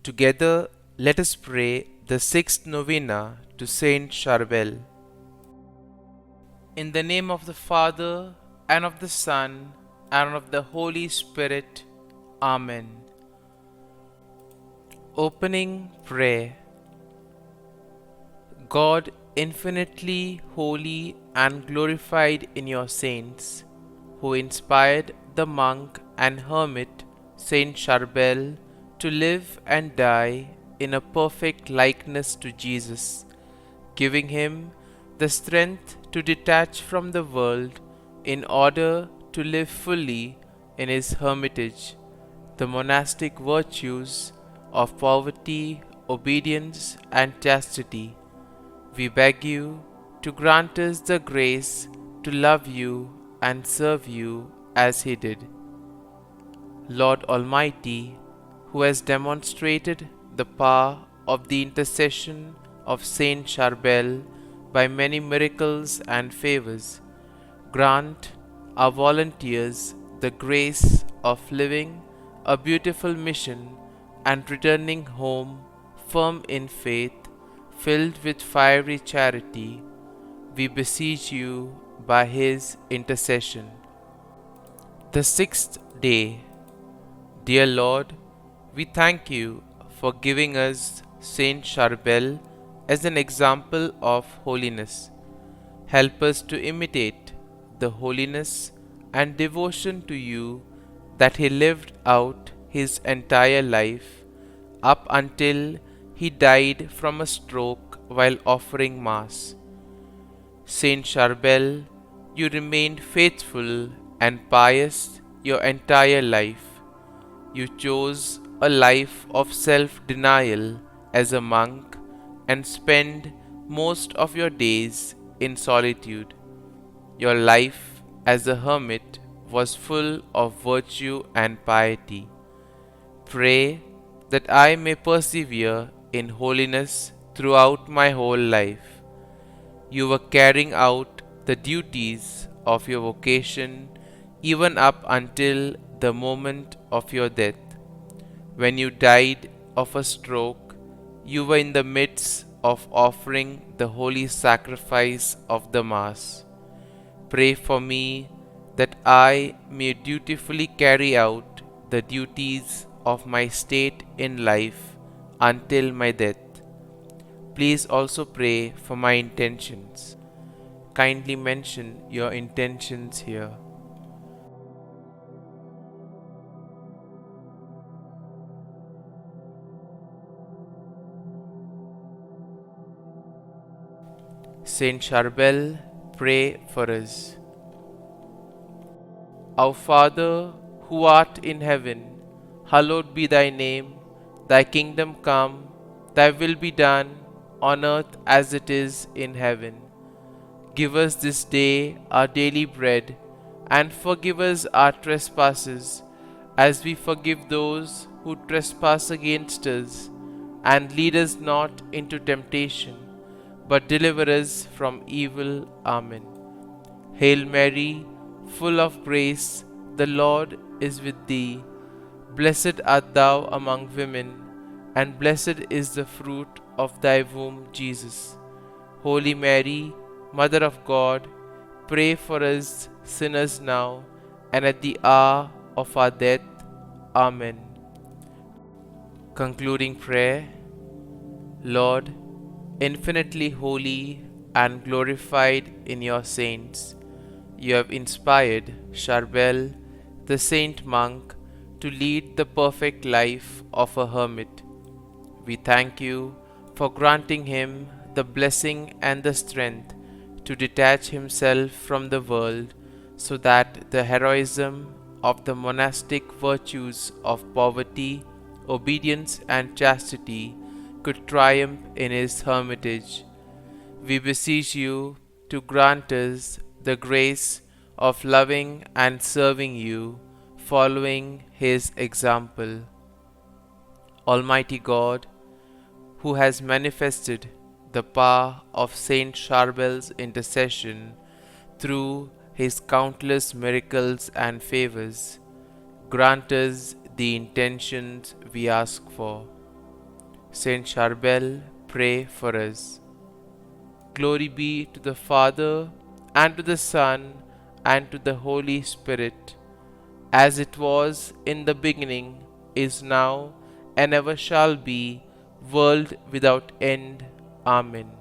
Together, let us pray the sixth novena to St Charbel. In the name of the Father, and of the Son, and of the Holy Spirit. Amen. Opening Prayer. God, infinitely holy and glorified in your saints, who inspired the monk and hermit St Charbel to live and die in a perfect likeness to Jesus, giving him the strength to detach from the world in order to live fully in his hermitage the monastic virtues of poverty, obedience, and chastity. We beg you to grant us the grace to love you and serve you as he did. Lord Almighty, who has demonstrated the power of the intercession of Saint Charbel by many miracles and favors, grant our volunteers the grace of living a beautiful mission and returning home firm in faith, filled with fiery charity. We beseech you by his intercession. The sixth day. Dear Lord, we thank you for giving us Saint Charbel as an example of holiness. Help us to imitate the holiness and devotion to you that he lived out his entire life up until he died from a stroke while offering Mass. Saint Charbel, you remained faithful and pious your entire life. You chose a life of self-denial as a monk and spent most of your days in solitude. Your life as a hermit was full of virtue and piety. Pray that I may persevere in holiness throughout my whole life. You were carrying out the duties of your vocation even up until the moment of your death. When you died of a stroke, you were in the midst of offering the holy sacrifice of the Mass. Pray for me that I may dutifully carry out the duties of my state in life until my death. Please also pray for my intentions. Kindly mention your intentions here. Saint Charbel, pray for us. Our Father, who art in heaven, hallowed be thy name. Thy kingdom come, thy will be done, on earth as it is in heaven. Give us this day our daily bread, and forgive us our trespasses, as we forgive those who trespass against us. And lead us not into temptation, but deliver us from evil. Amen. Hail Mary, full of grace, the Lord is with thee. Blessed art thou among women, and blessed is the fruit of thy womb, Jesus. Holy Mary, Mother of God, pray for us sinners now and at the hour of our death. Amen. Concluding prayer. Lord, infinitely holy and glorified in your saints, you have inspired Charbel, the saint monk, to lead the perfect life of a hermit. We thank you for granting him the blessing and the strength to detach himself from the world, so that the heroism of the monastic virtues of poverty, obedience, and chastity could triumph in his hermitage. We beseech you to grant us the grace of loving and serving you, following his example. Almighty God, who has manifested the power of St Charbel's intercession through his countless miracles and favors, grant us the intentions we ask for. St Charbel, pray for us. Glory be to the Father, and to the Son, and to the Holy Spirit, as it was in the beginning, is now, and ever shall be, world without end. Amen.